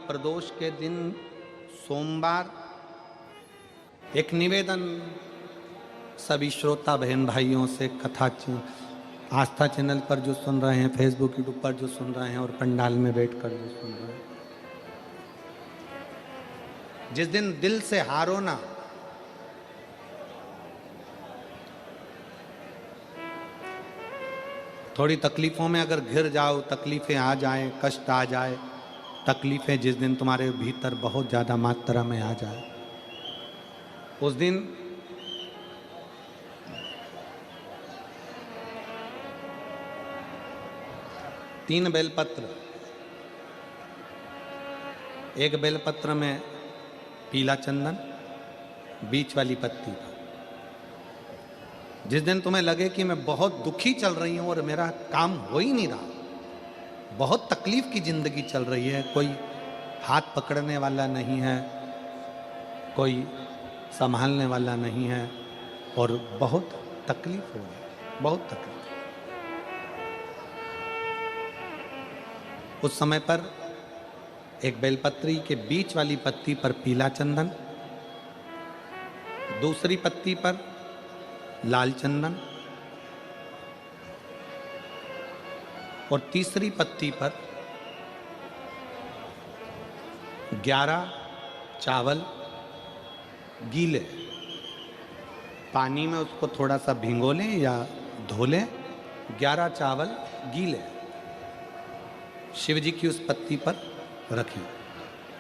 प्रदोष के दिन सोमवार एक निवेदन सभी श्रोता बहन भाइयों से, कथा आस्था चैनल पर जो सुन रहे हैं, फेसबुक यूट्यूब पर जो सुन रहे हैं और पंडाल में बैठकर जो सुन रहे हैं, जिस दिन दिल से हारो ना, थोड़ी तकलीफों में अगर घिर जाओ, तकलीफें आ जाएं, कष्ट आ जाए, तकलीफें जिस दिन तुम्हारे भीतर बहुत ज़्यादा मात्रा में आ जाए, उस दिन तीन बेलपत्र, एक बेलपत्र में पीला चंदन, बीच वाली पत्ती पर। जिस दिन तुम्हें लगे कि मैं बहुत दुखी चल रही हूं और मेरा काम हो ही नहीं रहा, बहुत तकलीफ की जिंदगी चल रही है, कोई हाथ पकड़ने वाला नहीं है, कोई संभालने वाला नहीं है और बहुत तकलीफ हो रही, बहुत तकलीफ। उस समय पर एक बेलपत्री के बीच वाली पत्ती पर पीला चंदन, दूसरी पत्ती पर लाल चंदन और तीसरी पत्ती पर 11 चावल गीले, पानी में उसको थोड़ा सा भिगो लें या धो लें, 11 चावल गीले शिव जी की उस पत्ती पर रखें।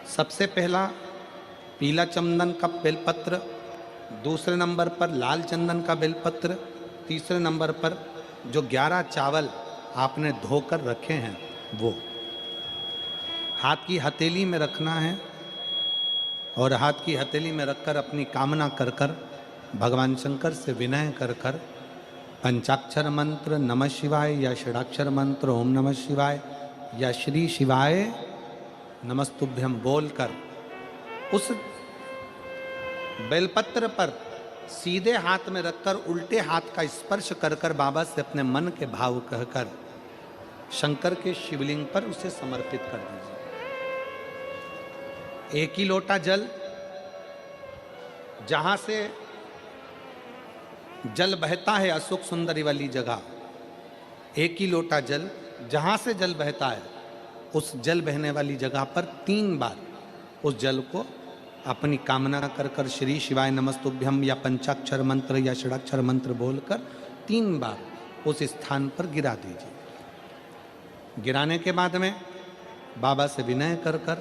सबसे पहला पीला चंदन का बेलपत्र, दूसरे नंबर पर लाल चंदन का बेलपत्र, तीसरे नंबर पर जो 11 चावल आपने धोकर रखे हैं वो हाथ की हथेली में रखना है और हाथ की हथेली में रखकर अपनी कामना कर कर भगवान शंकर से विनय कर कर पंचाक्षर मंत्र नमः शिवाय या षडाक्षर मंत्र ओम नमः शिवाय या श्री शिवाय नमस्तुभ्यम बोलकर उस बेलपत्र पर सीधे हाथ में रखकर उल्टे हाथ का स्पर्श कर कर बाबा से अपने मन के भाव कहकर शंकर के शिवलिंग पर उसे समर्पित कर दीजिए। एक ही लोटा जल, जहां से जल बहता है अशोक सुंदरी वाली जगह, एक ही लोटा जल जहां से जल बहता है उस जल बहने वाली जगह पर 3 बार उस जल को अपनी कामना कर कर श्री शिवाय नमस्तुभ्यम या पंचाक्षर मंत्र या षडाक्षर मंत्र बोलकर 3 बार उस स्थान पर गिरा दीजिए। गिराने के बाद में बाबा से विनय कर कर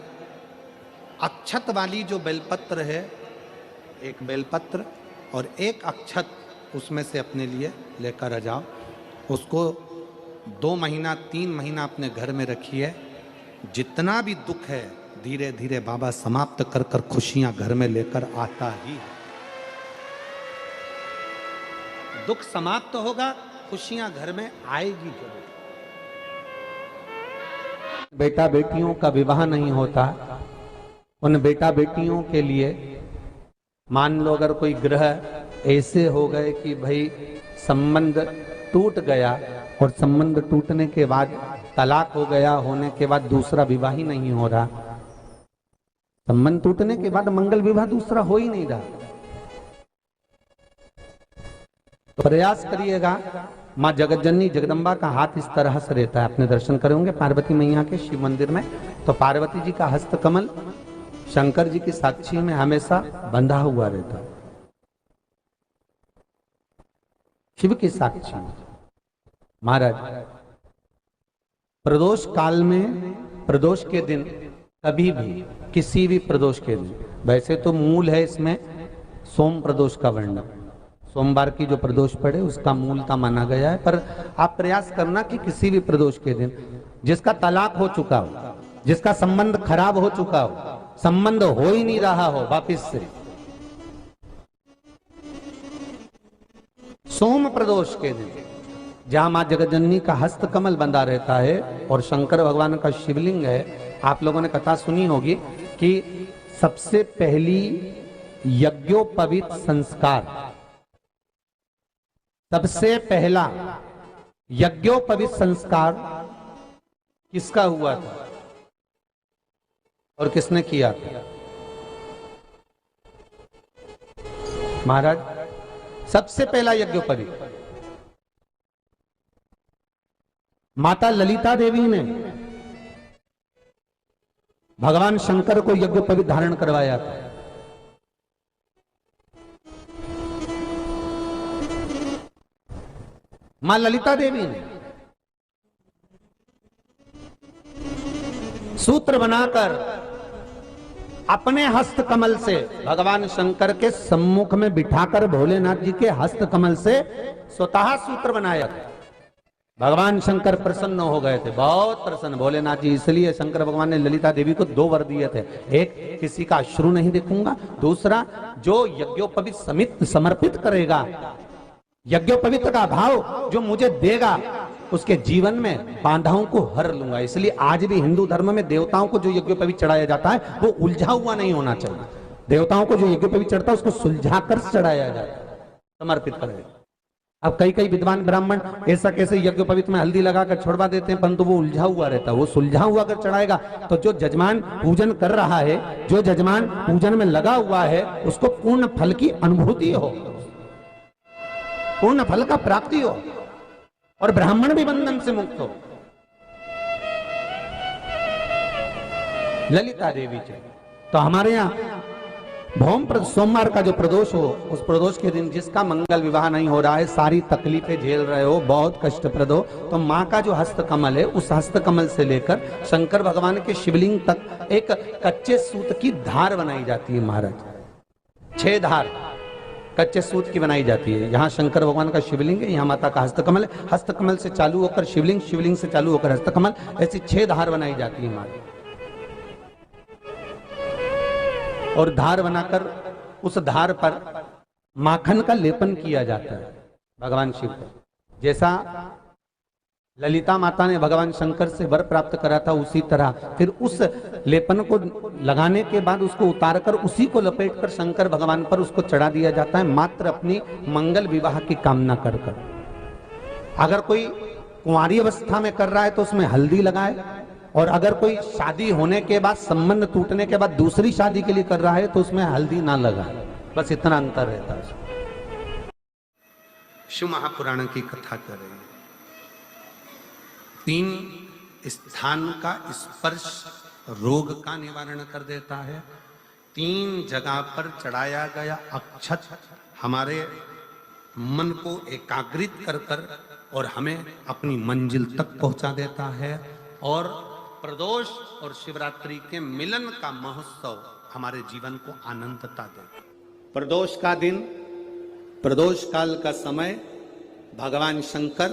अक्षत वाली जो बेलपत्र है, एक बेलपत्र और एक अक्षत उसमें से अपने लिए लेकर आ जाओ। उसको 2 महीना 3 महीना अपने घर में रखिए। जितना भी दुख है धीरे धीरे बाबा समाप्त कर कर खुशियां घर में लेकर आता ही है। दुख समाप्त होगा, खुशियां घर में आएगी जरूर। बेटा बेटियों का विवाह नहीं होता, उन बेटा बेटियों के लिए मान लो अगर कोई ग्रह ऐसे हो गए कि भाई संबंध टूट गया और संबंध टूटने के बाद तलाक हो गया, होने के बाद दूसरा विवाह ही नहीं हो रहा, संबंध टूटने के बाद मंगल विवाह दूसरा हो ही नहीं रहा, तो प्रयास करिएगा। माँ जगतजननी जगदम्बा का हाथ इस तरह से रहता है, आपने दर्शन करे होंगे पार्वती मैया के शिव मंदिर में, तो पार्वती जी का हस्त कमल शंकर जी की साक्षी में हमेशा बंधा हुआ रहता है, शिव की साक्षी में। महाराज प्रदोष काल में, प्रदोष के दिन कभी भी, किसी भी प्रदोष के दिन, वैसे तो मूल है इसमें सोम प्रदोष का वर्णन, सोमवार की जो प्रदोष पड़े उसका मूलता माना गया है, पर आप प्रयास करना कि किसी भी प्रदोष के दिन जिसका तलाक हो चुका हो, जिसका संबंध खराब हो चुका हो, संबंध हो ही नहीं रहा हो वापिस से, सोम प्रदोष के दिन जहां मां जगतजननी का हस्त कमल बंधा रहता है और शंकर भगवान का शिवलिंग है। आप लोगों ने कथा सुनी होगी कि सबसे पहली यज्ञोपवीत संस्कार, सबसे पहला यज्ञोपवीत संस्कार किसका हुआ था? और किसने किया था? महाराज, सबसे पहला यज्ञोपवीत माता ललिता देवी ने भगवान शंकर को यज्ञोपवीत धारण करवाया था। मां ललिता देवी ने सूत्र बनाकर अपने हस्त कमल से भगवान शंकर के सम्मुख में बिठाकर भोलेनाथ जी के हस्त कमल से स्वतः सूत्र बनाया था। भगवान शंकर प्रसन्न हो गए थे, बहुत प्रसन्न भोलेनाथ जी। इसलिए शंकर भगवान ने ललिता देवी को 2 वर दिए थे। एक, किसी का अश्रु नहीं देखूंगा। दूसरा, जो यज्ञोपवीत समित समर्पित करेगा, यज्ञोपवीत का भाव जो मुझे देगा, उसके जीवन में बाधाओं को हर लूंगा। इसलिए आज भी हिंदू धर्म में देवताओं को जो यज्ञोपवीत चढ़ाया जाता है वो उलझा हुआ नहीं होना चाहिए। देवताओं को जो यज्ञोपवीत चढ़ता है उसको सुलझाकर चढ़ाया जाता है, समर्पित करेगा। अब कई विद्वान ब्राह्मण ऐसा कैसे यज्ञोपवीत में हल्दी लगाकर छोड़वा देते हैं, परंतु वो उलझा हुआ रहता है। वो सुलझा हुआ अगर चढ़ाएगा तो जो जजमान पूजन कर रहा है, जो जजमान पूजन में लगा हुआ है, उसको पूर्ण फल की अनुभूति हो, पूर्ण फल का प्राप्ति हो, और ब्राह्मण भी बंधन से मुक्त हो। ललिता देवी जी, तो हमारे यहाँ सोमवार का जो प्रदोष हो, उस प्रदोष के दिन जिसका मंगल विवाह नहीं हो रहा है, सारी तकलीफें झेल रहे हो, बहुत कष्टप्रद हो, तो माँ का जो हस्त कमल है, उस हस्त कमल से लेकर शंकर भगवान के शिवलिंग तक एक कच्चे सूत की धार बनाई जाती है। महाराज 6 धार कच्चे सूत की बनाई जाती है। यहाँ शंकर भगवान का शिवलिंग है, यहाँ माता का हस्तकमल है, हस्तकमल से चालू होकर शिवलिंग, शिवलिंग से चालू होकर हस्तकमल, ऐसी 6 धार बनाई जाती है हमारी। और धार बनाकर उस धार पर माखन का लेपन किया जाता है भगवान शिव को। जैसा ललिता माता ने भगवान शंकर से वर प्राप्त करा था, उसी तरह फिर उस लेपन को लगाने के बाद उसको उतारकर उसी को लपेटकर शंकर भगवान पर उसको चढ़ा दिया जाता है, मात्र अपनी मंगल विवाह की कामना कर कर। अगर कोई कुंवारी अवस्था में कर रहा है तो उसमें हल्दी लगाए, और अगर कोई शादी होने के बाद, संबंध टूटने के बाद दूसरी शादी के लिए कर रहा है तो उसमें हल्दी ना लगाए। बस इतना अंतर रहता है। शिव महापुराण की कथा कर रहे हैं। 3 स्थान का स्पर्श रोग का निवारण कर देता है। 3 जगह पर चढ़ाया गया अक्षत हमारे मन को एकाग्रित कर कर और हमें अपनी मंजिल तक पहुंचा देता है। और प्रदोष और शिवरात्रि के मिलन का महोत्सव हमारे जीवन को आनंदता देता है। प्रदोष का दिन, प्रदोष काल का समय, भगवान शंकर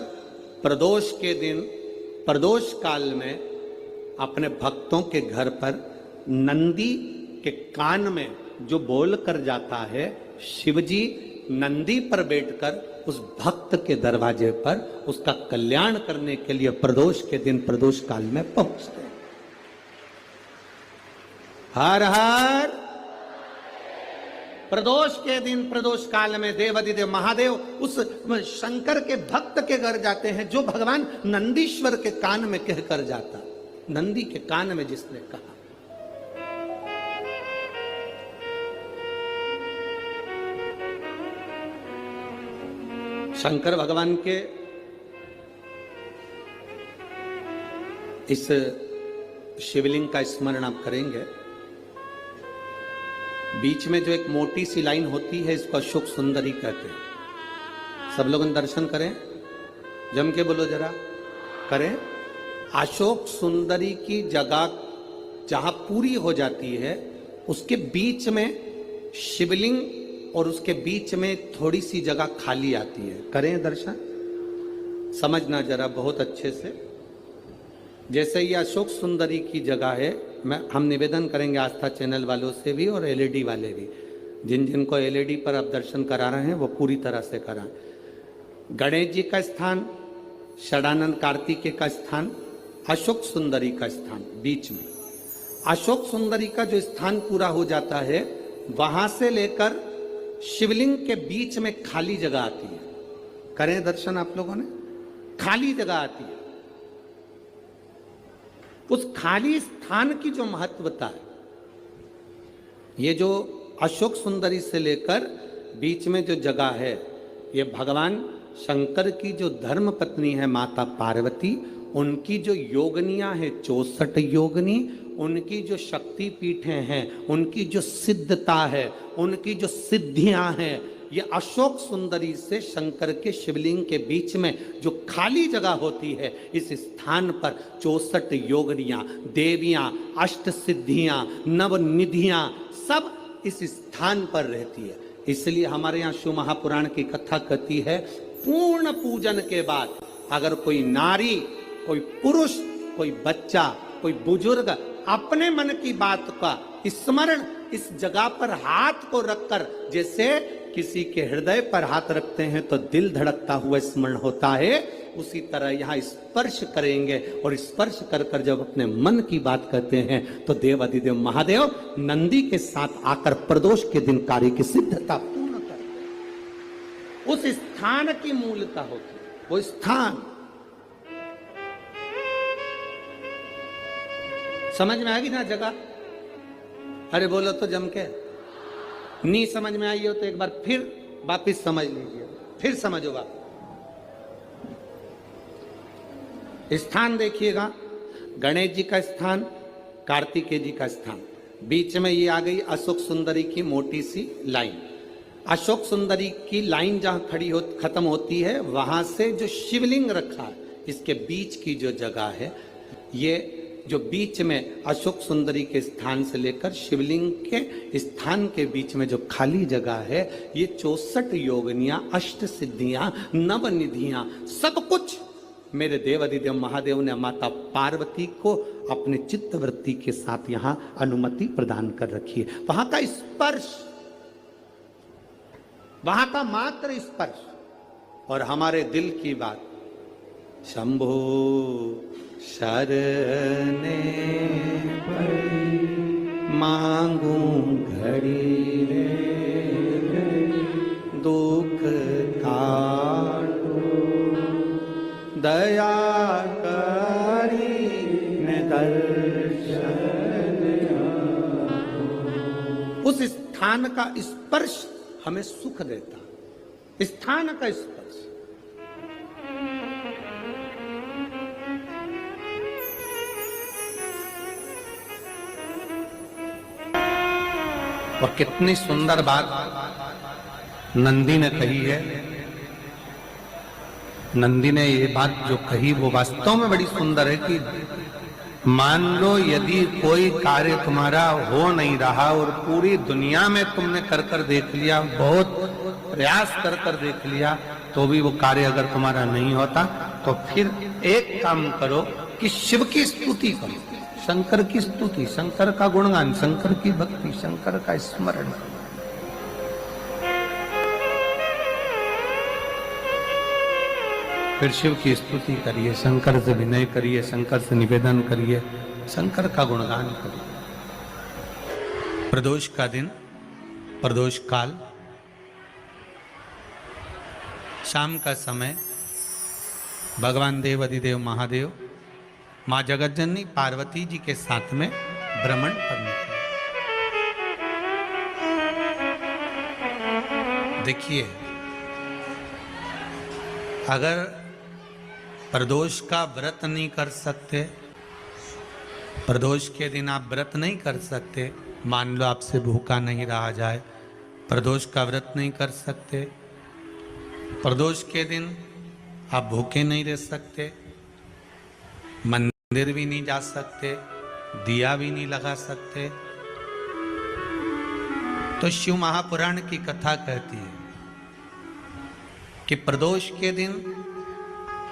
प्रदोष के दिन, प्रदोष काल में अपने भक्तों के घर पर नंदी के कान में जो बोल कर जाता है, शिवजी नंदी पर बैठकर उस भक्त के दरवाजे पर उसका कल्याण करने के लिए प्रदोष के दिन, प्रदोष काल में पहुंचते हैं। हर हर। प्रदोष के दिन, प्रदोष काल में देवाधिदेव महादेव उस शंकर के भक्त के घर जाते हैं, जो भगवान नंदीश्वर के कान में कहकर जाता। नंदी के कान में जिसने कहा, शंकर भगवान के इस शिवलिंग का स्मरण आप करेंगे। बीच में जो एक मोटी सी लाइन होती है, इसको अशोक सुंदरी कहते हैं। सब लोग दर्शन करें, जम के बोलो जरा, करें। अशोक सुंदरी की जगह जहां पूरी हो जाती है, उसके बीच में शिवलिंग और उसके बीच में थोड़ी सी जगह खाली आती है। करें दर्शन, समझना जरा बहुत अच्छे से। जैसे ये अशोक सुंदरी की जगह है, हम निवेदन करेंगे आस्था चैनल वालों से भी और एलईडी वाले भी, जिन जिनको एलईडी पर आप दर्शन करा रहे हैं वो पूरी तरह से कराएं। गणेश जी का स्थान, षडानंद कार्तिकेय का स्थान, अशोक सुंदरी का स्थान बीच में। अशोक सुंदरी का जो स्थान पूरा हो जाता है, वहां से लेकर शिवलिंग के बीच में खाली जगह आती है। करें दर्शन आप लोगों ने, खाली जगह आती है। उस खाली स्थान की जो महत्वता है, ये जो अशोक सुंदरी से लेकर बीच में जो जगह है, ये भगवान शंकर की जो धर्म पत्नी है माता पार्वती, उनकी जो योगनियां हैं 64 योगनी, उनकी जो शक्ति पीठें हैं, उनकी जो सिद्धता है, उनकी जो सिद्धियां हैं, ये अशोक सुंदरी से शंकर के शिवलिंग के बीच में जो खाली जगह होती है, इस स्थान पर 64 योगनियां, देवियां, अष्ट सिद्धियां, नवनिधियां सब इस स्थान पर रहती है। इसलिए हमारे यहाँ शिव महापुराण की कथा कहती है, पूर्ण पूजन के बाद अगर कोई नारी, कोई पुरुष, कोई बच्चा, कोई बुजुर्ग अपने मन की बात का स्मरण इस जगह पर हाथ को रखकर, जैसे किसी के हृदय पर हाथ रखते हैं तो दिल धड़कता हुआ स्मरण होता है, उसी तरह यहाँ स्पर्श करेंगे और स्पर्श कर कर जब अपने मन की बात कहते हैं तो देवाधिदेव महादेव नंदी के साथ आकर प्रदोष के दिन कार्य की सिद्धता पूर्ण करते हैं। उस स्थान की मूलता होती है, वो स्थान समझ में आएगी ना जगह? अरे बोलो तो जम के। नहीं समझ में आई हो तो एक बार फिर वापिस समझ लीजिए, फिर समझोगा। स्थान देखिएगा, गणेश जी का स्थान, कार्तिकेय जी का स्थान, बीच में ये आ गई अशोक सुंदरी की मोटी सी लाइन। अशोक सुंदरी की लाइन जहां खत्म होती है, वहां से जो शिवलिंग रखा है, इसके बीच की जो जगह है, ये जो बीच में अशोक सुंदरी के स्थान से लेकर शिवलिंग के स्थान के बीच में जो खाली जगह है, ये 64 योगनियां, अष्ट सिद्धियां, नवनिधियां, सब कुछ मेरे देवाधिदेव महादेव ने माता पार्वती को अपने चित्तवृत्ति के साथ यहां अनुमति प्रदान कर रखी है। वहां का स्पर्श, वहां का मात्र स्पर्श और हमारे दिल की बात, शंभो शरणे मांगू घड़ी दुख काटो दया करी दर्शन। उस स्थान का स्पर्श हमें सुख देता, स्थान का स्पर्श। और कितनी सुंदर बात नंदी ने कही है। नंदी ने ये बात जो कही वो वास्तव में बड़ी सुंदर है कि मान लो यदि कोई कार्य तुम्हारा हो नहीं रहा और पूरी दुनिया में तुमने कर कर देख लिया, बहुत प्रयास कर कर देख लिया, तो भी वो कार्य अगर तुम्हारा नहीं होता, तो फिर एक काम करो कि शिव की स्तुति करो, शंकर की स्तुति, शंकर का गुणगान, शंकर की भक्ति, शंकर का स्मरण। फिर शिव की स्तुति करिए, शंकर से विनय करिए, शंकर से निवेदन करिए, शंकर का गुणगान करिए। प्रदोष का दिन, प्रदोष काल, शाम का समय, भगवान देव अधिदेव महादेव माँ जगतजननी पार्वती जी के साथ में भ्रमण पर निकले। देखिए, अगर प्रदोष का व्रत नहीं कर सकते, प्रदोष के दिन आप व्रत नहीं कर सकते, मान लो आपसे भूखा नहीं रहा जाए, प्रदोष का व्रत नहीं कर सकते, प्रदोष के दिन आप भूखे नहीं रह सकते, मंदिर भी नहीं जा सकते, दिया भी नहीं लगा सकते, तो शिव महापुराण की कथा कहती है कि प्रदोष के दिन,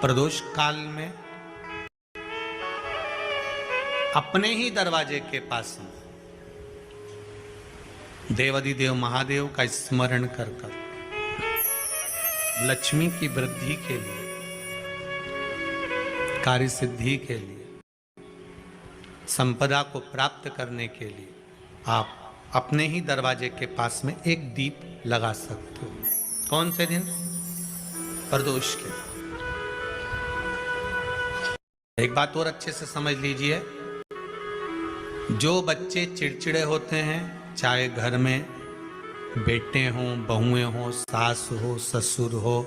प्रदोष काल में अपने ही दरवाजे के पास देवाधिदेव महादेव का स्मरण कर कर लक्ष्मी की वृद्धि के लिए, कार्य सिद्धि के लिए, संपदा को प्राप्त करने के लिए आप अपने ही दरवाजे के पास में एक दीप लगा सकते हो। कौन से दिन? प्रदोष के। एक बात और अच्छे से समझ लीजिए, जो बच्चे चिड़चिड़े होते हैं, चाहे घर में बेटे हों, बहुएं हों, सास हो, ससुर हो,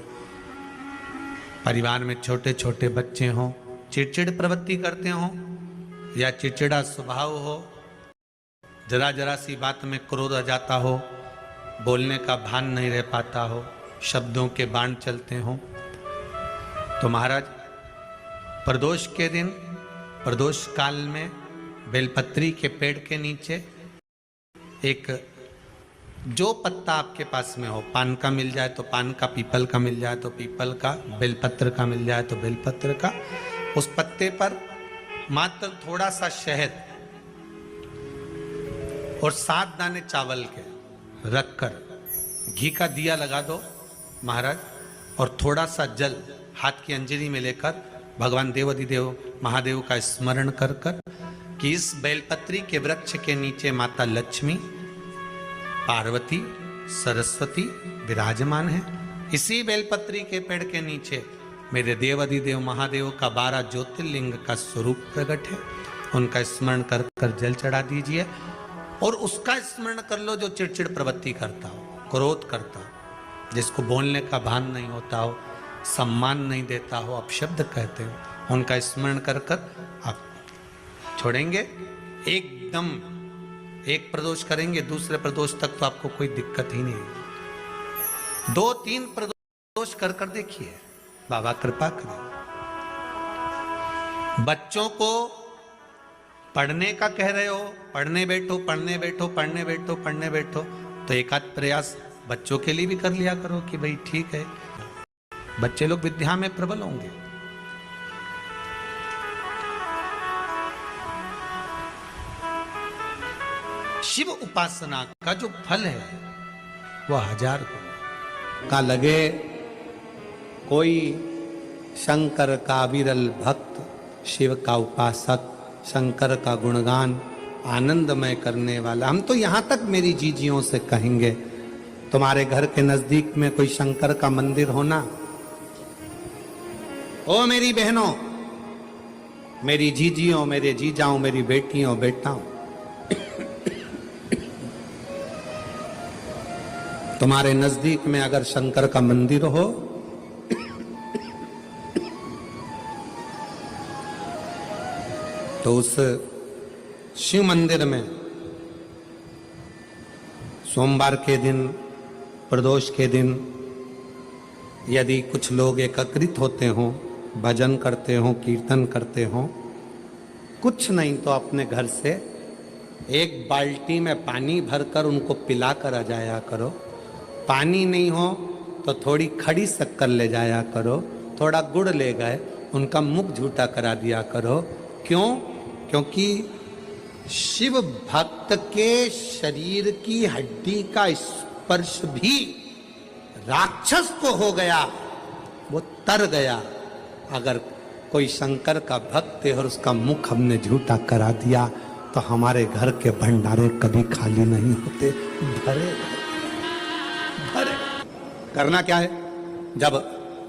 परिवार में छोटे छोटे बच्चे हों, चिड़चिड़ प्रवृत्ति करते हों या चिड़चिड़ा स्वभाव हो, जरा जरा सी बात में क्रोध आ जाता हो, बोलने का भान नहीं रह पाता हो, शब्दों के बाण चलते हों, तो महाराज प्रदोष के दिन, प्रदोष काल में बेलपत्री के पेड़ के नीचे एक जो पत्ता आपके पास में हो, पान का मिल जाए तो पान का, पीपल का मिल जाए तो पीपल का, बेलपत्र का मिल जाए तो बेलपत्र का, उस पत्ते पर मात्र थोड़ा सा शहद और 7 दाने चावल के रखकर घी का दिया लगा दो महाराज, और थोड़ा सा जल हाथ की अंजलि में लेकर भगवान देवाधिदेव महादेव का स्मरण कर कर कि इस बेलपत्री के वृक्ष के नीचे माता लक्ष्मी, पार्वती, सरस्वती विराजमान है। इसी बेलपत्री के पेड़ के नीचे मेरे देवाधिदेव महादेव का 12 ज्योतिर्लिंग का स्वरूप प्रकट है। उनका स्मरण कर कर जल चढ़ा दीजिए और उसका स्मरण कर लो जो चिड़चिड़ प्रवृत्ति करता हो, क्रोध करता हो, जिसको बोलने का भान नहीं होता हो, सम्मान नहीं देता हो, अपशब्द कहते हो, उनका स्मरण कर कर आप छोड़ेंगे। एकदम एक प्रदोष करेंगे, दूसरे प्रदोष तक तो आपको कोई दिक्कत ही नहीं। 2-3 प्रदोष कर कर देखिए, बाबा कृपा करें। बच्चों को पढ़ने का कह रहे हो, पढ़ने बैठो, पढ़ने बैठो, पढ़ने बैठो, पढ़ने बैठो, तो एक आध प्रयास बच्चों के लिए भी कर लिया करो कि भाई ठीक है, बच्चे लोग विद्या में प्रबल होंगे। शिव उपासना का जो फल है वह 1000 का लगे। कोई शंकर का विरल भक्त, शिव का उपासक, शंकर का गुणगान आनंदमय करने वाला, हम तो यहां तक मेरी जीजियों से कहेंगे, तुम्हारे घर के नजदीक में कोई शंकर का मंदिर होना, ओ मेरी बहनों, मेरी जीजियों, मेरे जीजाओं, मेरी बेटियों, बेटाओं, तुम्हारे नजदीक में अगर शंकर का मंदिर हो तो उस शिव मंदिर में सोमवार के दिन, प्रदोष के दिन यदि कुछ लोग एकत्रित होते हों, भजन करते हों, कीर्तन करते हों, कुछ नहीं तो अपने घर से एक बाल्टी में पानी भरकर उनको पिला कर आ जाया करो। पानी नहीं हो तो थोड़ी खड़ी शक्कर ले जाया करो, थोड़ा गुड़ ले गए, उनका मुख झूठा करा दिया करो। क्यों? क्योंकि शिव भक्त के शरीर की हड्डी का स्पर्श भी राक्षस को हो गया, वो तर गया। अगर कोई शंकर का भक्त है और उसका मुख हमने झूठा करा दिया तो हमारे घर के भंडारे कभी खाली नहीं होते, भरे भरे। करना क्या है? जब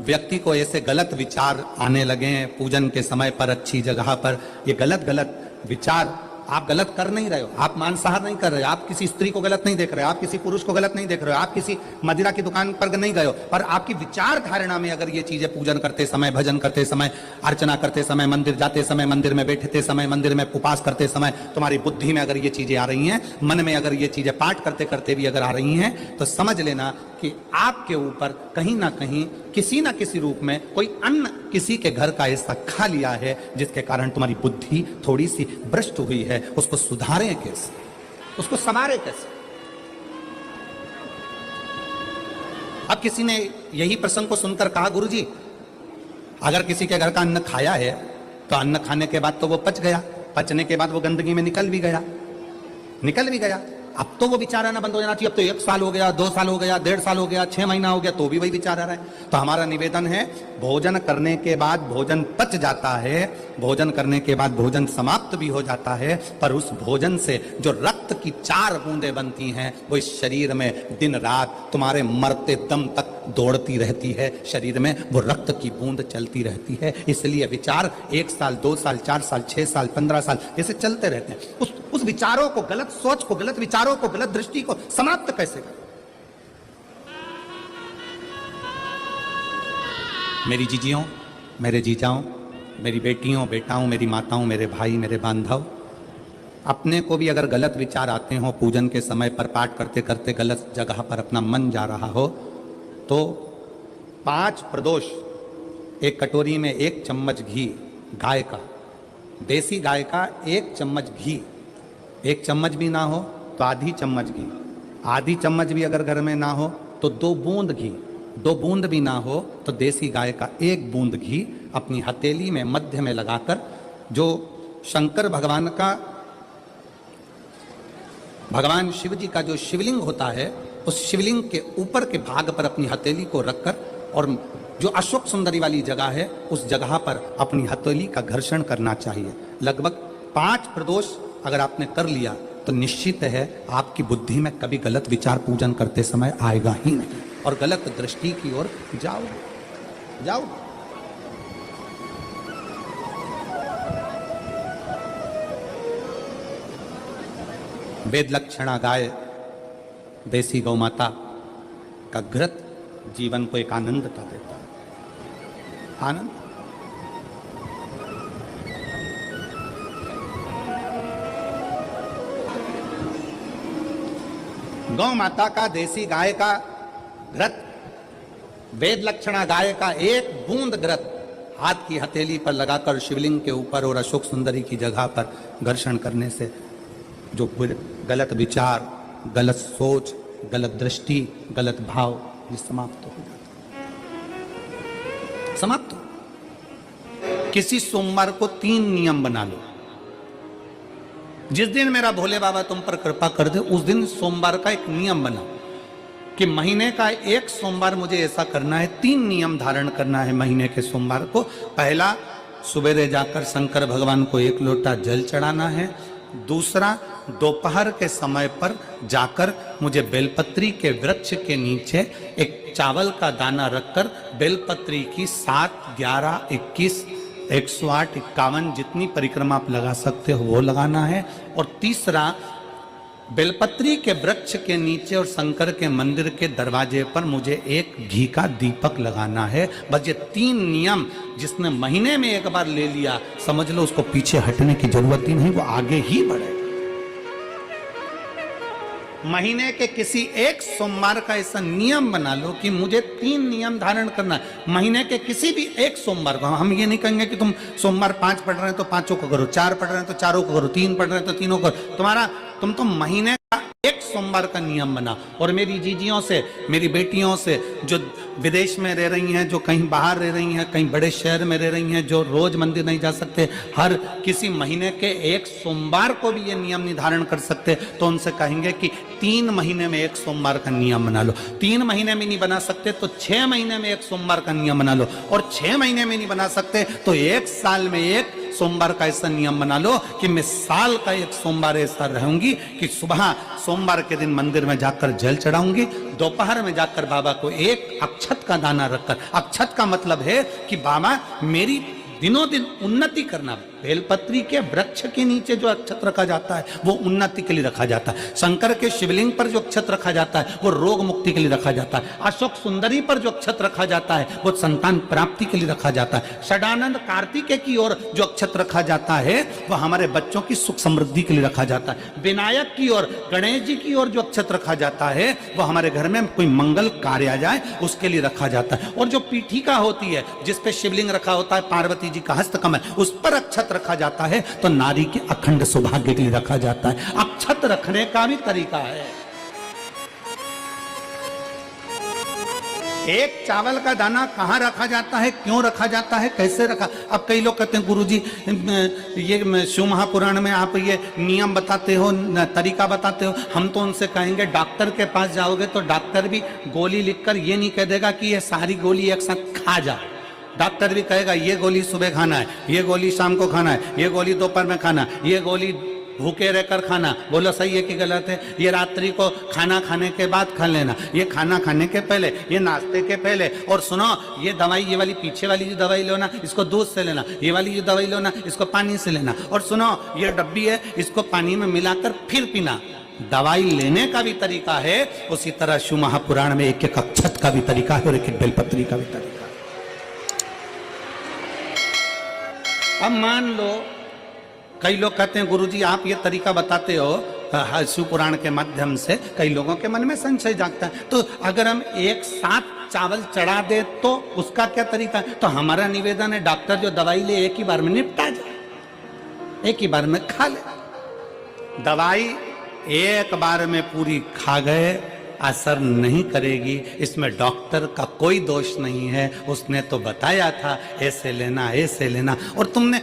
व्यक्ति को ऐसे गलत विचार आने लगे हैं पूजन के समय पर, अच्छी जगह पर, ये गलत गलत विचार, आप गलत कर नहीं रहे हो, आप मांसाहार नहीं कर रहे हो, आप किसी स्त्री को गलत नहीं देख रहे हो, आप किसी पुरुष को गलत नहीं देख रहे हो, आप किसी मदिरा की दुकान पर नहीं गए हो, पर आपकी विचार धारणा में अगर ये चीजें पूजन करते समय, भजन करते समय, अर्चना करते समय, मंदिर जाते समय, मंदिर में बैठते समय, मंदिर में उपवास करते समय, तुम्हारी बुद्धि में अगर ये चीजें आ रही हैं, मन में अगर ये चीजें पाठ करते करते भी अगर आ रही हैं, तो समझ लेना कि आपके ऊपर कहीं ना कहीं किसी ना किसी रूप में कोई अन्न किसी के घर का ऐसा खा लिया है जिसके कारण तुम्हारी बुद्धि थोड़ी सी भ्रष्ट हुई है। उसको सुधारें कैसे, उसको संवारें कैसे? अब किसी ने यही प्रसंग को सुनकर कहा, गुरुजी अगर किसी के घर का अन्न खाया है तो अन्न खाने के बाद तो वो पच गया, पचने के बाद वो गंदगी में निकल भी गया। अब तो वो विचार आना बंद हो जाना चाहिए। अब तो 1 साल हो गया, 2 साल हो गया, 1.5 साल हो गया, 6 महीना हो गया, तो भी वही विचार आ रहा है। तो हमारा निवेदन है, भोजन करने के बाद भोजन पच जाता है, भोजन करने के बाद भोजन समाप्त भी हो जाता है, पर उस भोजन से जो रक्त की 4 बूंदें बनती हैं वो इस शरीर में दिन रात तुम्हारे मरते दम तक दौड़ती रहती है शरीर में, वो रक्त की बूंद चलती रहती है। इसलिए विचार 1 साल, 2 साल, 4 साल, 6 साल, 15 साल जैसे चलते रहते हैं। उस विचारों को, गलत सोच को, गलत विचारों को, गलत दृष्टि को समाप्त कैसे करें? मेरी जीजियों, मेरे जीजाओं, मेरी बेटियों, बेटाओं, मेरी माताओं, मेरे भाई, मेरे बांधव, अपने को भी अगर गलत विचार आते हो, पूजन के समय पर पाठ करते करते गलत जगह पर अपना मन जा रहा हो, तो 5 प्रदोष, एक कटोरी में 1 चम्मच घी, गाय का, देसी गाय का 1 चम्मच घी, 1 चम्मच भी ना हो तो आधी चम्मच घी, आधी चम्मच भी अगर घर में ना हो तो 2 बूंद घी, 2 बूंद भी ना हो तो देसी गाय का 1 बूंद घी अपनी हथेली में मध्य में लगाकर, जो शंकर भगवान का, भगवान शिव जी का जो शिवलिंग होता है, उस शिवलिंग के ऊपर के भाग पर अपनी हथेली को रखकर, और जो अशोक सुंदरी वाली जगह है उस जगह पर अपनी हथेली का घर्षण करना चाहिए। लगभग 5 प्रदोष अगर आपने कर लिया तो निश्चित है आपकी बुद्धि में कभी गलत विचार पूजन करते समय आएगा ही नहीं, और गलत दृष्टि की ओर जाओ। वेद लक्षणा गाय, देसी गौ माता का घृत जीवन को एक आनंदता देता है। आनंद। गौ माता का, देसी गाय का घृत, वेद लक्षणा गाय का 1 बूंद घृत हाथ की हथेली पर लगाकर शिवलिंग के ऊपर और अशोक सुंदरी की जगह पर घर्षण करने से जो गलत विचार, गलत सोच, गलत दृष्टि, गलत भाव, ये समाप्त हो जाता है। समाप्त हो। किसी सोमवार को 3 नियम बना लो। जिस दिन मेरा भोले बाबा तुम पर कृपा कर दे, उस दिन सोमवार का एक नियम बनाओ कि महीने का 1 सोमवार मुझे ऐसा करना है, 3 नियम धारण करना है महीने के सोमवार को। पहला, सुबेरे जाकर शंकर भगवान को 1 लोटा जल चढ़ाना है। दूसरा, दोपहर के समय पर जाकर मुझे बेलपत्री के वृक्ष के नीचे एक चावल का दाना रखकर बेलपत्री की 7, 11, 21, 108, 51 जितनी परिक्रमा आप लगा सकते हो वो लगाना है। और तीसरा, बेलपत्री के वृक्ष के नीचे और शंकर के मंदिर के दरवाजे पर मुझे 1 घी का दीपक लगाना है। बस ये 3 नियम जिसने महीने में 1 बार ले लिया, समझ लो उसको पीछे हटने की जरूरत ही नहीं, वो आगे ही बढ़े। महीने के किसी 1 सोमवार का ऐसा नियम बना लो कि मुझे 3 नियम धारण करना है। महीने के किसी भी 1 सोमवार को, हम ये नहीं कहेंगे कि तुम सोमवार 5 पढ़ रहे हैं तो 5 को करो, 4 पढ़ रहे हैं तो 4 को करो, 3 पढ़ रहे हैं तो 3 को करो। तुम तो महीने का 1 सोमवार का नियम बना। और मेरी जीजियों से, मेरी बेटियों से जो विदेश में रह रही हैं, जो कहीं बाहर रह रही हैं, कहीं बड़े शहर में रह रही हैं, जो रोज मंदिर नहीं जा सकते, हर किसी महीने के 1 सोमवार को भी ये नियम निर्धारण कर सकते, तो उनसे कहेंगे कि 3 महीने में 1 सोमवार का नियम बना लो। 3 महीने में नहीं बना सकते तो 6 महीने में 1 सोमवार का नियम बना लो। और 6 महीने में नहीं बना सकते तो 1 साल में 1 सोमवार का ऐसा नियम बना लो कि मैं साल का 1 सोमवार ऐसा रहूंगी कि सुबह सोमवार के दिन मंदिर में जाकर जल चढ़ाऊंगी, दोपहर में जाकर बाबा को 1 अक्षत का दाना रखकर, अक्षत का मतलब है कि बाबा मेरी दिनों दिन उन्नति करना। बेलपत्री के वृक्ष के नीचे जो अक्षत रखा जाता है वो उन्नति के लिए रखा जाता है। शंकर के शिवलिंग पर जो अक्षत रखा जाता है वो रोग मुक्ति के लिए रखा जाता है। अशोक सुंदरी पर जो अक्षत रखा जाता है वो संतान प्राप्ति के लिए रखा जाता है। षडानंद कार्तिकेय की ओर जो अक्षत रखा जाता है वो हमारे बच्चों की सुख समृद्धि के लिए रखा जाता है। विनायक की ओर, गणेश जी की ओर जो अक्षत रखा जाता है वो हमारे घर में कोई मंगल कार्य आ जाए उसके लिए रखा जाता है। और जो पीठिका होती है जिसपे शिवलिंग रखा होता है, पार्वती जी का हस्तकमल, उस पर अक्षत रखा जाता है तो नारी के अखंड सौभाग्य के लिए रखा जाता है। अक्षत रखने का भी तरीका है। एक चावल का दाना कहां रखा जाता है, क्यों रखा जाता है, कैसे रखा। अब कई लोग कहते हैं गुरुजी ये शिव महापुराण में आप ये नियम बताते हो, तरीका बताते हो। हम तो उनसे कहेंगे डॉक्टर के पास जाओगे तो डॉक्टर भी गोली लिखकर ये नहीं कह देगा कि ये सारी गोली एक साथ खा जा। डॉक्टर भी कहेगा ये गोली सुबह खाना है, ये गोली शाम को खाना है, ये गोली दोपहर में खाना है, ये गोली भूखे रहकर खाना, बोलो सही है कि गलत है? ये रात्रि को खाना खाने के बाद खा लेना, ये खाना खाने के पहले, ये नाश्ते के पहले। और सुनो, ये दवाई, ये वाली पीछे वाली जो दवाई लो ना, इसको दूध से लेना, ये वाली जो दवाई लो ना, इसको पानी से लेना। और सुनो, ये डब्बी है, इसको पानी में मिलाकर फिर पीना। दवाई लेने का भी तरीका है, उसी तरह शिव महापुराण में एक एक अक्षत का भी तरीका है और एक एक बेलपत्री का भी तरीका है। अब मान लो कई लोग कहते हैं गुरुजी आप ये तरीका बताते हो शिव पुराण के माध्यम से, कई लोगों के मन में संशय जागता है, तो अगर हम एक साथ चावल चढ़ा दे तो उसका क्या तरीका है? तो हमारा निवेदन है डॉक्टर जो दवाई ले एक ही बार में निपटा जाए, एक ही बार में खा ले। दवाई एक बार में पूरी खा गए असर नहीं करेगी, इसमें डॉक्टर का कोई दोष नहीं है, उसने तो बताया था ऐसे लेना ऐसे लेना। और तुमने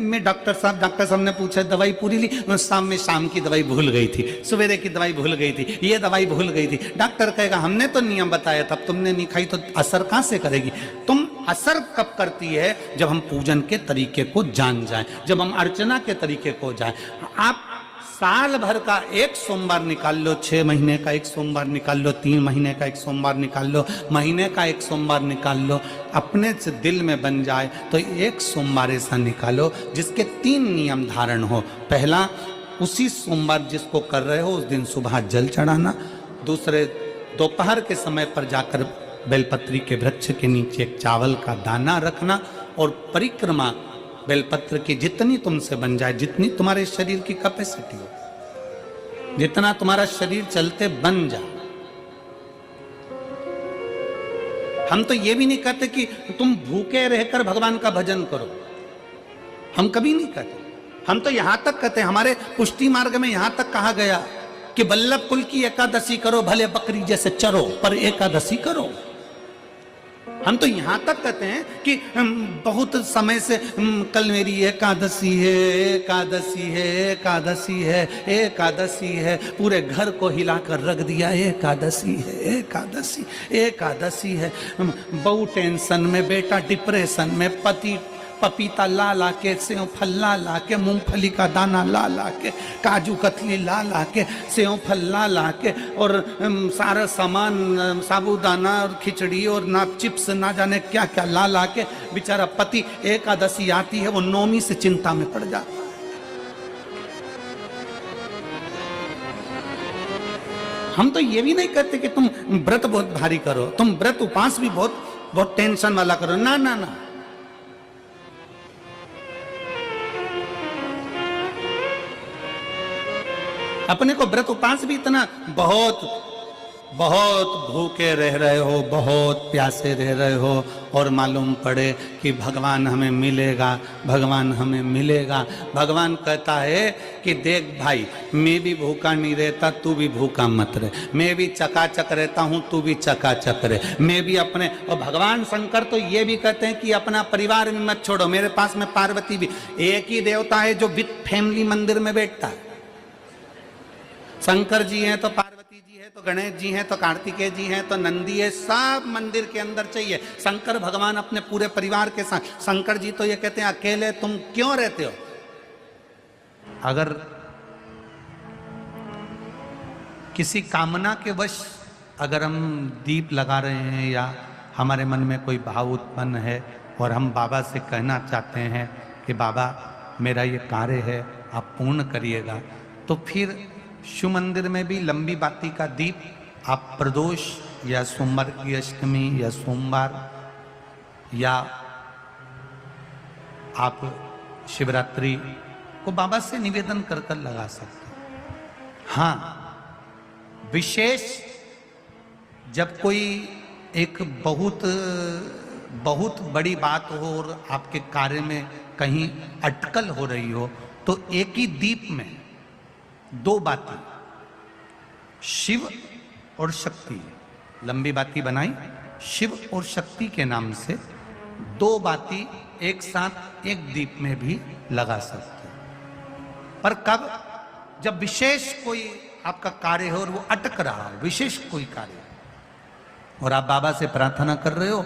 मैं डॉक्टर साहब ने पूछा दवाई पूरी ली, शाम की दवाई भूल गई थी, सवेरे की दवाई भूल गई थी, ये दवाई भूल गई थी। डॉक्टर कहेगा हमने तो नियम बताया था, तुमने नहीं खाई तो असर कहाँ से करेगी? तुम असर कब करती है? जब हम पूजन के तरीके को जान जाएं, जब हम अर्चना के तरीके को जाएं। आप साल भर का एक सोमवार निकाल लो, 6 महीने का एक सोमवार निकाल लो, 3 महीने का एक सोमवार निकाल लो, महीने का एक सोमवार निकाल लो, अपने से दिल में बन जाए तो एक सोमवार ऐसा निकालो जिसके 3 नियम धारण हो। पहला, उसी सोमवार जिसको कर रहे हो उस दिन सुबह जल चढ़ाना। दूसरे, दोपहर के समय पर जाकर बेलपत्री के वृक्ष के नीचे एक चावल का दाना रखना। और परिक्रमा बेलपत्र की जितनी तुमसे बन जाए, जितनी तुम्हारे शरीर की कैपेसिटी हो, जितना तुम्हारा शरीर चलते बन जाए। हम तो ये भी नहीं कहते कि तुम भूखे रहकर भगवान का भजन करो, हम कभी नहीं कहते। हम तो यहां तक कहते हैं, हमारे पुष्टि मार्ग में यहां तक कहा गया कि वल्लभ कुल की एकादशी करो, भले बकरी जैसे चरो पर एकादशी करो। हम तो यहां तक कहते हैं कि बहुत समय से कल मेरी एकादशी है, एकादशी है, एकादशी है, एकादशी है, पूरे घर को हिलाकर रख दिया, एकादशी है, एकादशी, एकादशी है। बहू टेंशन में, बेटा डिप्रेशन में, पति पपीता ला ला के, सेव फल ला ला के, मूंगफली का दाना ला ला के, काजू कतली ला ला के, सेव फल ला ला के, और सारा सामान, साबूदाना और खिचड़ी और ना चिप्स ना जाने क्या क्या ला ला के, बेचारा पति एकादशी आती है वो नौमी से चिंता में पड़ जाता है। हम तो ये भी नहीं कहते कि तुम व्रत बहुत भारी करो, तुम व्रत उपास भी बहुत टेंशन वाला करो, ना ना ना। अपने को व्रत उपास भी इतना बहुत भूखे रह रहे हो, बहुत प्यासे रह रहे हो, और मालूम पड़े कि भगवान हमें मिलेगा, भगवान हमें मिलेगा। भगवान कहता है कि देख भाई, मैं भी भूखा नहीं रहता, तू भी भूखा मत रहे, मैं भी चकाचक रहता हूँ, तू भी चकाचक रहे, मैं भी अपने। और भगवान शंकर तो ये भी कहते हैं कि अपना परिवार भी मत छोड़ो, मेरे पास में पार्वती भी, एक ही देवता है जो विद फैमिली मंदिर में बैठता है। शंकर जी हैं तो पार्वती जी है, तो गणेश जी हैं, तो कार्तिकेय जी हैं, तो नंदी है, सब मंदिर के अंदर चाहिए। शंकर भगवान अपने पूरे परिवार के साथ। शंकर जी तो ये कहते हैं अकेले तुम क्यों रहते हो? अगर किसी कामना के वश अगर हम दीप लगा रहे हैं या हमारे मन में कोई भाव उत्पन्न है और हम बाबा से कहना चाहते हैं कि बाबा मेरा ये कार्य है आप पूर्ण करिएगा, तो फिर शिव मंदिर में भी लंबी बाती का दीप आप प्रदोष या सोमवार की अष्टमी या सोमवार या आप शिवरात्रि को बाबा से निवेदन कर कर लगा सकते हैं। हाँ, विशेष जब कोई एक बहुत बड़ी बात हो और आपके कार्य में कहीं अटकल हो रही हो, तो एक ही दीप में 2 बाती, शिव और शक्ति, लंबी बाती बनाई, शिव और शक्ति के नाम से 2 बाती एक साथ एक दीप में भी लगा सकते हैं। पर कब? जब विशेष कोई आपका कार्य हो और वो अटक रहा हो, विशेष कोई कार्य, और आप बाबा से प्रार्थना कर रहे हो,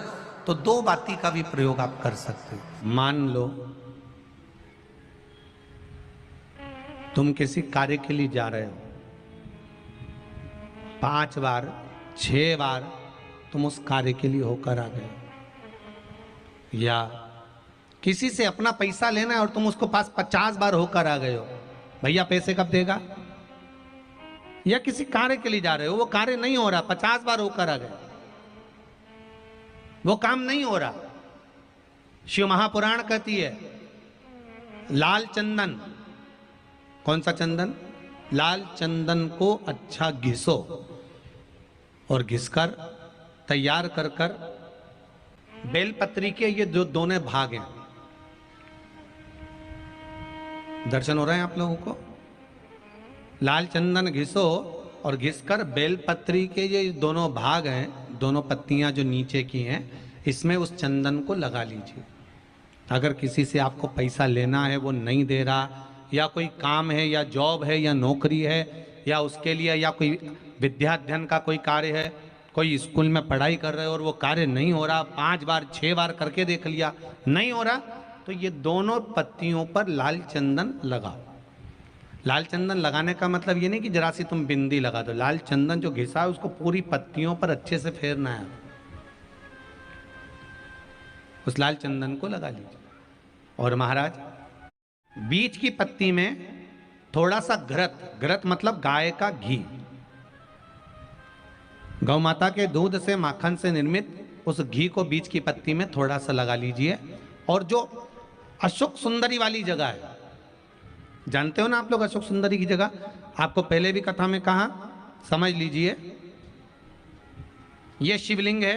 तो 2 बाती का भी प्रयोग आप कर सकते हो। मान लो तुम किसी कार्य के लिए जा रहे हो, 5 बार 6 बार तुम उस कार्य के लिए होकर आ गए, या किसी से अपना पैसा लेना है और तुम उसको पास 50 बार होकर आ गए हो, भैया पैसे कब देगा। या किसी कार्य के लिए जा रहे हो, वो कार्य नहीं हो रहा, 50 बार होकर आ गए, वो काम नहीं हो रहा। शिव महापुराण कहती है लाल चंदन, कौन सा चंदन, लाल चंदन को अच्छा घिसो और घिसकर तैयार कर कर बेलपत्री के ये जो दोनों भाग हैं, दर्शन हो रहे हैं आप लोगों को। लाल चंदन घिसो और घिसकर बेलपत्री के ये दोनों भाग हैं, दोनों पत्तियां जो नीचे की हैं, इसमें उस चंदन को लगा लीजिए। अगर किसी से आपको पैसा लेना है, वो नहीं दे रहा, या कोई काम है या जॉब है या नौकरी है या उसके लिए, या कोई विद्या अध्ययन का कोई कार्य है, कोई स्कूल में पढ़ाई कर रहे हो और वो कार्य नहीं हो रहा, 5 बार 6 बार करके देख लिया नहीं हो रहा, तो ये दोनों पत्तियों पर लाल चंदन लगाओ। लाल चंदन लगाने का मतलब ये नहीं कि जरा सी तुम बिंदी लगा दो, लाल चंदन जो घिसा है उसको पूरी पत्तियों पर अच्छे से फेरना है, उस लाल चंदन को लगा लीजिए। और महाराज बीच की पत्ती में थोड़ा सा घृत, घृत मतलब गाय का घी, गौ माता के दूध से माखन से निर्मित उस घी को बीच की पत्ती में थोड़ा सा लगा लीजिए। और जो अशोक सुंदरी वाली जगह है, जानते हो ना आप लोग अशोक सुंदरी की जगह, आपको पहले भी कथा में कहा, समझ लीजिए। ये शिवलिंग है,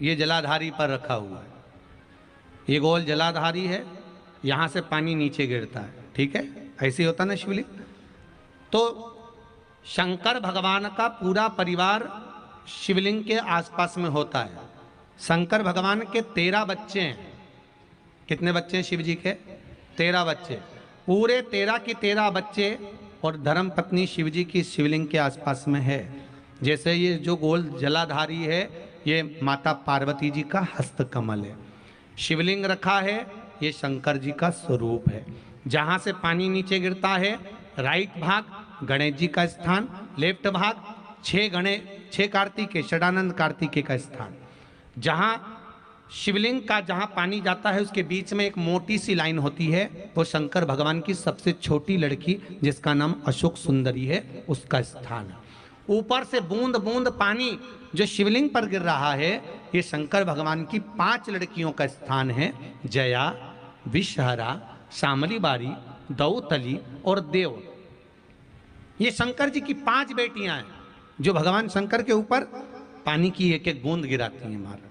ये जलाधारी पर रखा हुआ है, ये गोल जलाधारी है, यहां से पानी नीचे गिरता है, ठीक है, ऐसे होता ना शिवलिंग। तो शंकर भगवान का पूरा परिवार शिवलिंग के आसपास में होता है। शंकर भगवान के 13 बच्चे हैं। कितने बच्चे हैं शिव जी के? 13 बच्चे, पूरे 13 की 13 बच्चे और धर्म पत्नी शिव जी की शिवलिंग के आसपास में है। जैसे ये जो गोल जलाधारी है, ये माता पार्वती जी का हस्त कमल है। शिवलिंग रखा है, ये शंकर जी का स्वरूप है। जहां से पानी नीचे गिरता है, राइट भाग गणेश जी का स्थान, लेफ्ट भाग 6 कार्तिकेय, षडानंद कार्तिकेय का स्थान। जहां शिवलिंग का जहां पानी जाता है उसके बीच में एक मोटी सी लाइन होती है, वो शंकर भगवान की सबसे छोटी लड़की जिसका नाम अशोक सुंदरी है, उसका स्थान है। ऊपर से बूंद बूंद पानी जो शिवलिंग पर गिर रहा है, ये शंकर भगवान की 5 लड़कियों का स्थान है, जया, विषहरा, शामली बारी, दौतली और देव। ये शंकर जी की 5 बेटियां हैं जो भगवान शंकर के ऊपर पानी की एक एक बूंद गिराती हैं महाराज।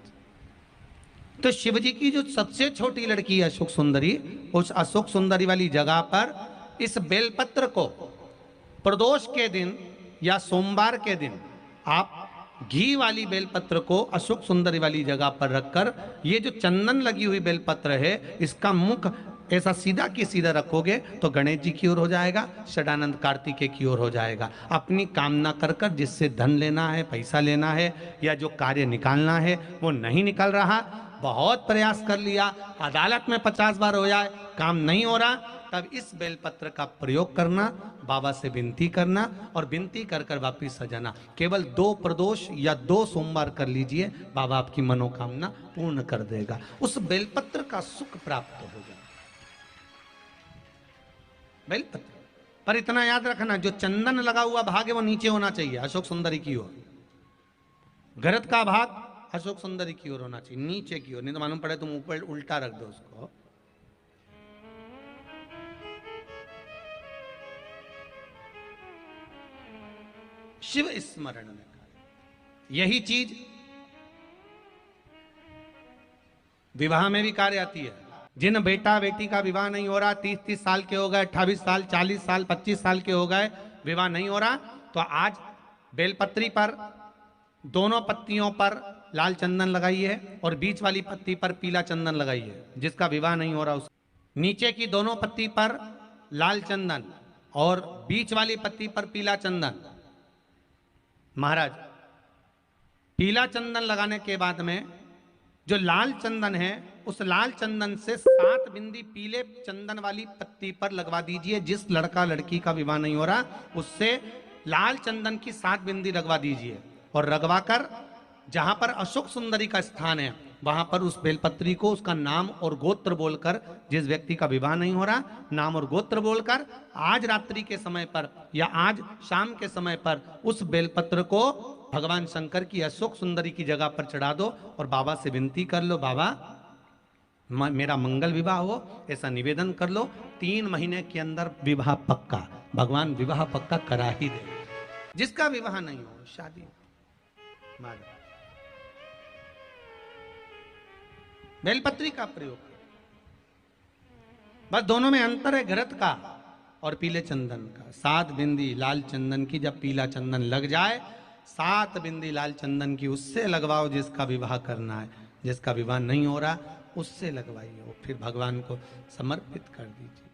तो शिव जी की जो सबसे छोटी लड़की है अशोक सुंदरी, उस अशोक सुंदरी वाली जगह पर इस बेलपत्र को प्रदोष के दिन या सोमवार के दिन आप घी वाली बेलपत्र को अशोक सुंदरी वाली जगह पर रखकर, ये जो चंदन लगी हुई बेलपत्र है, इसका मुख ऐसा सीधा की सीधा रखोगे तो गणेश जी की ओर हो जाएगा, षडानंद कार्तिकेय की ओर हो जाएगा। अपनी कामना कर कर जिससे धन लेना है, पैसा लेना है या जो कार्य निकालना है वो नहीं निकल रहा, बहुत प्रयास कर लिया, अदालत में 50 बार हो जाए, काम नहीं हो रहा, तब इस बेलपत्र का प्रयोग करना, बाबा से विनती करना और विनती कर कर वापिस सजाना। केवल 2 प्रदोष या 2 सोमवार कर लीजिए, बाबा आपकी मनोकामना पूर्ण कर देगा। उस बेलपत्र का सुख प्राप्त होगा। बेलपत्र पर इतना याद रखना, जो चंदन लगा हुआ भाग है वो नीचे होना चाहिए, अशोक सुंदरी की ओर। घृत का भाग अशोक सुंदरी की ओर होना चाहिए, नीचे की ओर, नहीं तो मालूम पड़े तुम ऊपर उल्टा रख दो उसको। शिव स्मरण में यही चीज विवाह में भी कार्य आती है। जिन बेटा बेटी का विवाह नहीं हो रहा, 30-30 साल के हो गए, 28 साल, 40 साल, 25 साल के हो गए, विवाह नहीं हो रहा, तो आज बेलपत्री पर दोनों पत्तियों पर लाल चंदन लगाइए और बीच वाली पत्ती पर पीला चंदन लगाइए। जिसका विवाह नहीं हो रहा उस नीचे की दोनों पत्ती पर लाल चंदन और बीच वाली पत्ती पर पीला चंदन। महाराज पीला चंदन लगाने के बाद में जो लाल चंदन है उस लाल चंदन से 7 बिंदी पीले चंदन वाली पत्ती पर लगवा दीजिए। जिस लड़का लड़की का विवाह नहीं हो रहा उससे लाल चंदन की 7 बिंदी लगवा दीजिए और लगवा कर जहां पर अशोक सुंदरी का स्थान है वहां पर उस बेलपत्री को उसका नाम और गोत्र बोलकर, जिस व्यक्ति का विवाह नहीं हो रहा नाम और गोत्र बोलकर आज रात्रि के समय पर या आज शाम के समय पर उस बेलपत्र को भगवान शंकर की अशोक सुंदरी की जगह पर चढ़ा दो और बाबा से विनती कर लो, बाबा मेरा मंगल विवाह हो, ऐसा निवेदन कर लो। 3 महीने के अंदर विवाह पक्का, भगवान विवाह पक्का करा ही दे। जिसका विवाह नहीं हो शादी बेलपत्री का प्रयोग, बस दोनों में अंतर है घृत का और पीले चंदन का। 7 बिंदी लाल चंदन की जब पीला चंदन लग जाए 7 बिंदी लाल चंदन की उससे लगवाओ जिसका विवाह करना है। जिसका विवाह नहीं हो रहा उससे लगवाइए, फिर भगवान को समर्पित कर दीजिए।